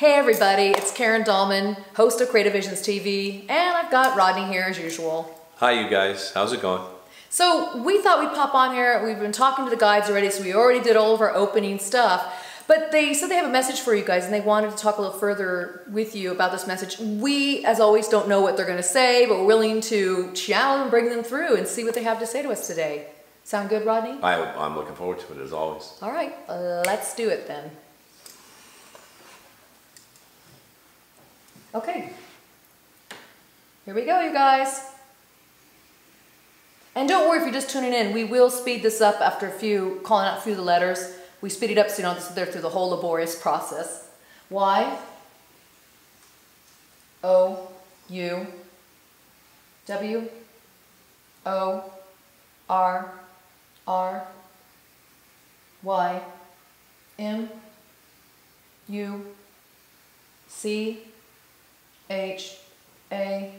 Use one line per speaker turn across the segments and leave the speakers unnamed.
Hey everybody, it's Karen Dahlman, host of Creative Visions TV, and I've got Rodney here as usual.
Hi you guys, how's it going?
So we thought we'd pop on here. We've been talking to the guides already, so we already did all of our opening stuff. But they said they have a message for you guys and they wanted to talk a little further with you about this message. We, as always, don't know what they're going to say, but we're willing to channel and bring them through and see what they have to say to us today. Sound good, Rodney?
I'm looking forward to it as always.
All right, let's do it then. Okay, here we go, you guys. And don't worry if you're just tuning in. We will speed this up after calling out a few of the letters. We speed it up so you don't have to sit there through the whole laborious process. Y, O, U, W, O, R, R, Y, M, U, C, H, A,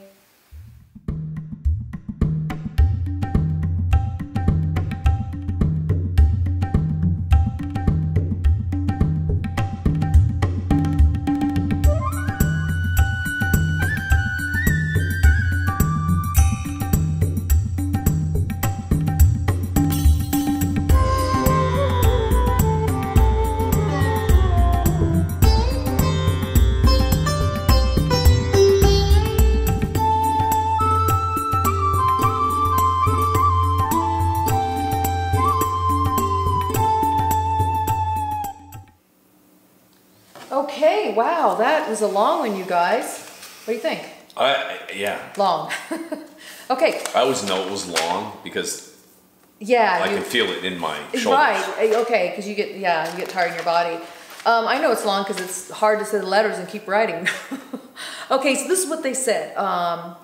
Okay, wow, that was a long one, you guys. What do you think?
Yeah.
Long. Okay.
I always know it was long because
I
can feel it in my shoulders.
Right, okay, because you get tired in your body. I know it's long because it's hard to say the letters and keep writing. Okay, so this is what they said. Again,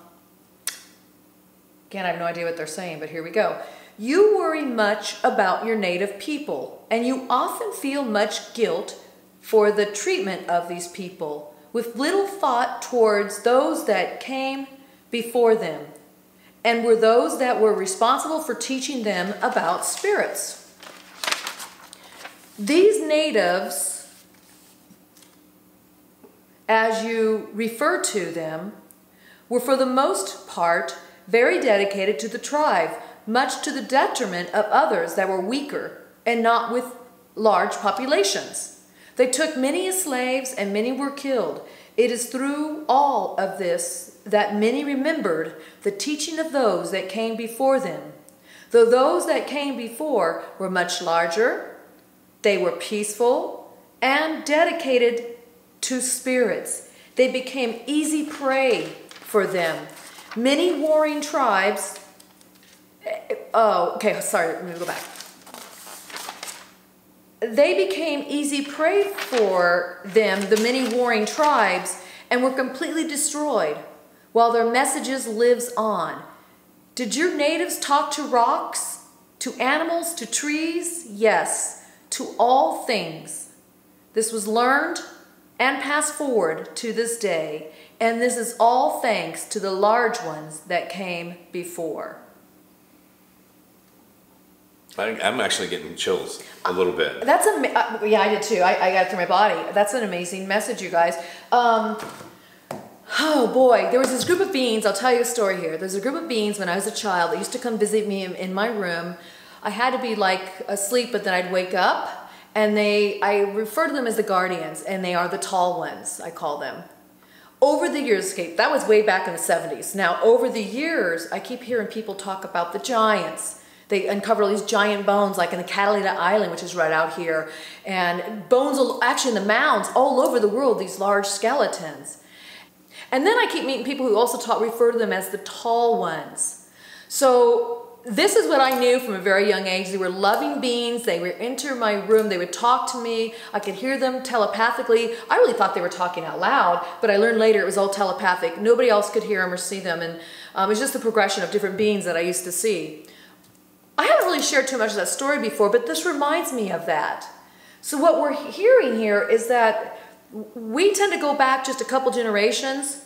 I have no idea what they're saying, but here we go. You worry much about your native people, and you often feel much guilt for the treatment of these people, with little thought towards those that came before them, and were those that were responsible for teaching them about spirits. These natives, as you refer to them, were for the most part very dedicated to the tribe, much to the detriment of others that were weaker and not with large populations. They took many as slaves and many were killed. It is through all of this that many remembered the teaching of those that came before them. Though those that came before were much larger, they were peaceful and dedicated to spirits. They became easy prey for them. Many warring tribes, let me go back. They became easy prey for them, the many warring tribes, and were completely destroyed, while their messages lives on. Did your natives talk to rocks, to animals, to trees? Yes, to all things. This was learned and passed forward to this day, and this is all thanks to the large ones that came before.
I'm actually getting chills a little bit.
That's yeah, I did too. I got it through my body. That's an amazing message, you guys. Oh boy, there was this group of beings. I'll tell you a story here. There's a group of beings when I was a child that used to come visit me in my room. I had to be like asleep, but then I'd wake up, and I refer to them as the guardians, and they are the tall ones, I call them. Over the years, that was way back in the 70s. Now, over the years, I keep hearing people talk about the giants. They uncover all these giant bones, like in the Catalina Island, which is right out here. And bones, actually in the mounds all over the world, these large skeletons. And then I keep meeting people who also refer to them as the tall ones. So this is what I knew from a very young age. They were loving beings. They would enter my room. They would talk to me. I could hear them telepathically. I really thought they were talking out loud, but I learned later it was all telepathic. Nobody else could hear them or see them. And it was just a progression of different beings that I used to see. I haven't really shared too much of that story before, but this reminds me of that. So what we're hearing here is that we tend to go back just a couple generations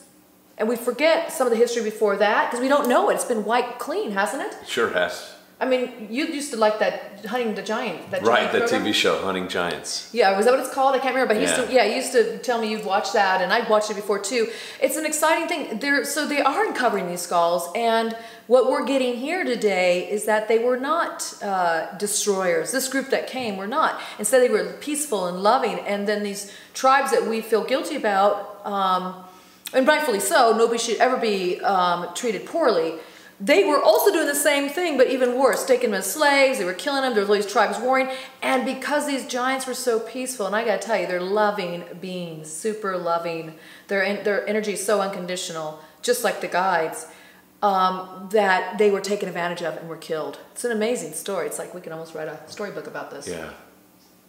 and we forget some of the history before that because we don't know it. It's been wiped clean, hasn't it?
Sure has.
I mean, you used to like that Hunting the Giant. That
Right,
giant
the
program?
TV show, Hunting Giants.
Yeah, was that what it's called? I can't remember. But
Yeah.
he used to tell me you'd watch that, and I'd watched it before too. It's an exciting thing. So they are uncovering these skulls, and what we're getting here today is that they were not destroyers. This group that came were not. Instead, they were peaceful and loving. And then these tribes that we feel guilty about, and rightfully so, nobody should ever be treated poorly. They were also doing the same thing, but even worse, taking them as slaves. They were killing them. There was all these tribes warring. And because these giants were so peaceful, and I got to tell you, they're loving beings, super loving. Their energy is so unconditional, just like the guides, that they were taken advantage of and were killed. It's an amazing story. It's like we can almost write a storybook about this.
Yeah.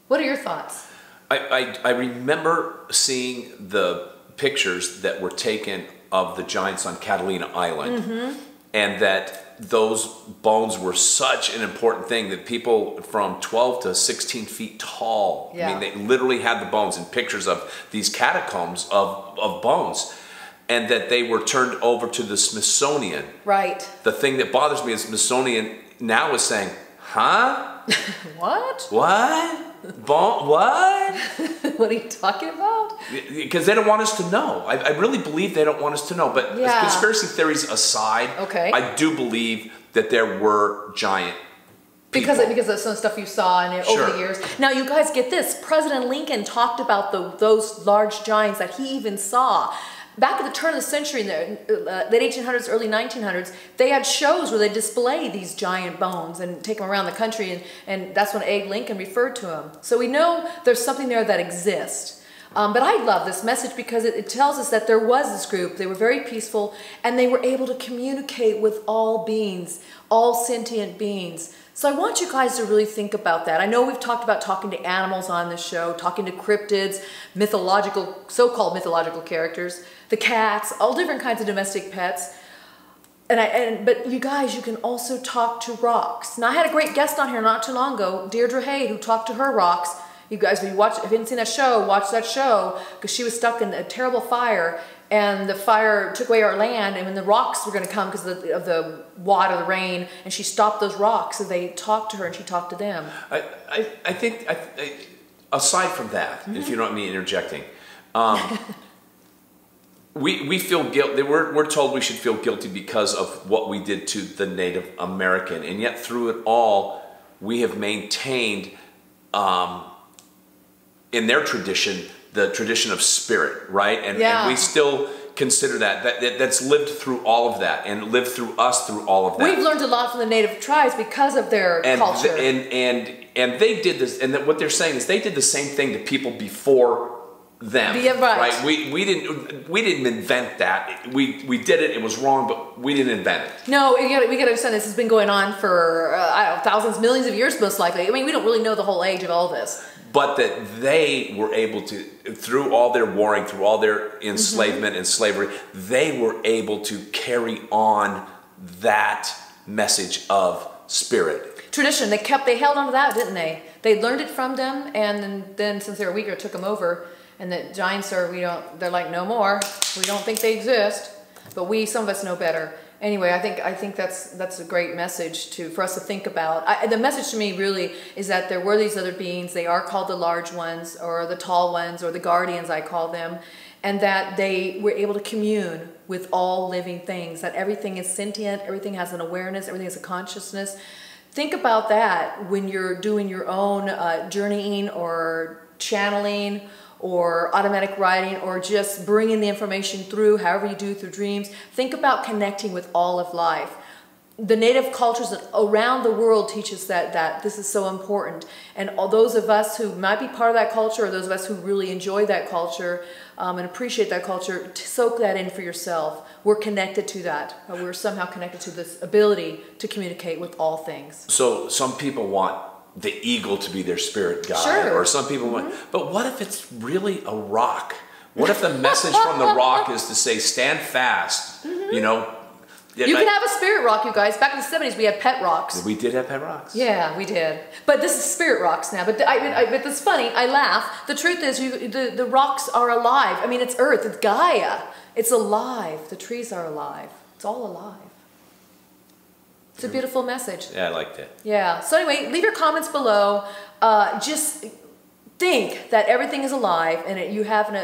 What are your thoughts?
I remember seeing the pictures that were taken of the giants on Catalina Island. Mm-hmm. And that those bones were such an important thing that people from 12 to 16 feet tall,
yeah.
I mean, they literally had the bones and pictures of these catacombs of bones. And that they were turned over to the Smithsonian.
Right.
The thing that bothers me is Smithsonian now is saying, huh?
What?
What? What?
What are you talking about?
Because they don't want us to know. I really believe they don't want us to know. But
yeah.
conspiracy theories aside,
okay.
I do believe that there were giant people.
Because of some stuff you saw and over the years. Now, you guys get this. President Lincoln talked about those large giants that he even saw. Back at the turn of the century, in the late 1800s, early 1900s, they had shows where they display these giant bones and take them around the country, and that's when Abe Lincoln referred to them. So we know there's something there that exists. But I love this message because it tells us that there was this group. They were very peaceful, and they were able to communicate with all beings, all sentient beings. So I want you guys to really think about that. I know we've talked about talking to animals on this show, talking to cryptids, mythological, so-called mythological characters, the cats, all different kinds of domestic pets. But you guys, you can also talk to rocks. Now, I had a great guest on here not too long ago, Deirdre Hay, who talked to her rocks. You guys, if you haven't seen that show, watch that show, because she was stuck in a terrible fire, and the fire took away our land, and when the rocks were going to come because of the water, the rain, and she stopped those rocks, so they talked to her and she talked to them.
I think, aside from that, mm-hmm. if you don't mind me interjecting, we feel guilty. We're told we should feel guilty because of what we did to the Native American, and yet through it all, we have maintained, in their tradition, the tradition of spirit, right? And we still consider that's lived through all of that and lived through us through all of that.
We've learned a lot from the native tribes because of their culture.
And they did this, and what they're saying is they did the same thing to people before them.
Yeah, right.
We didn't invent that. We did it. It was wrong, but we didn't invent it.
No, we got to understand this has been going on for I don't know, thousands, millions of years, most likely. I mean, we don't really know the whole age of all this.
But that they were able to, through all their warring, through all their enslavement and slavery, they were able to carry on that message of spirit.
Tradition. They held on to that, didn't they? They learned it from them, and then since they were weaker, took them over. And the giants they're like, no more. We don't think they exist. But some of us know better. Anyway, I think that's a great message for us to think about. The message to me really is that there were these other beings. They are called the large ones, or the tall ones, or the guardians, I call them, and that they were able to commune with all living things. That everything is sentient, everything has an awareness, everything has a consciousness. Think about that when you're doing your own journeying or channeling, or automatic writing, or just bringing the information through, however you do through dreams. Think about connecting with all of life. The native cultures around the world teach us that this is so important. And all those of us who might be part of that culture, or those of us who really enjoy that culture and appreciate that culture, soak that in for yourself. We're connected to that. We're somehow connected to this ability to communicate with all things.
So some people want the eagle to be their spirit guide,
sure.
or some people want, but what if it's really a rock? What if the message from the rock is to say, stand fast, you know?
You can have a spirit rock, you guys. Back in the 70s, we had pet rocks.
We did have pet rocks.
Yeah, we did. But this is spirit rocks now. But but it's funny. I laugh. The truth is, the rocks are alive. I mean, it's Earth. It's Gaia. It's alive. The trees are alive. It's all alive. It's a beautiful message.
Yeah, I liked it.
Yeah. So anyway, leave your comments below. Just think that everything is alive and you have an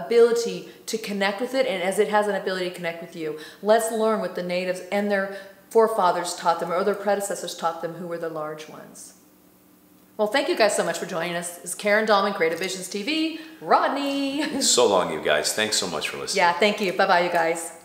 ability to connect with it, and as it has an ability to connect with you. Let's learn what the natives and their forefathers taught them, or their predecessors taught them, who were the large ones. Well, thank you guys so much for joining us. This is Karen Dahlman, Creative Visions TV. Rodney.
So long, you guys. Thanks so much for listening.
Yeah, thank you. Bye-bye, you guys.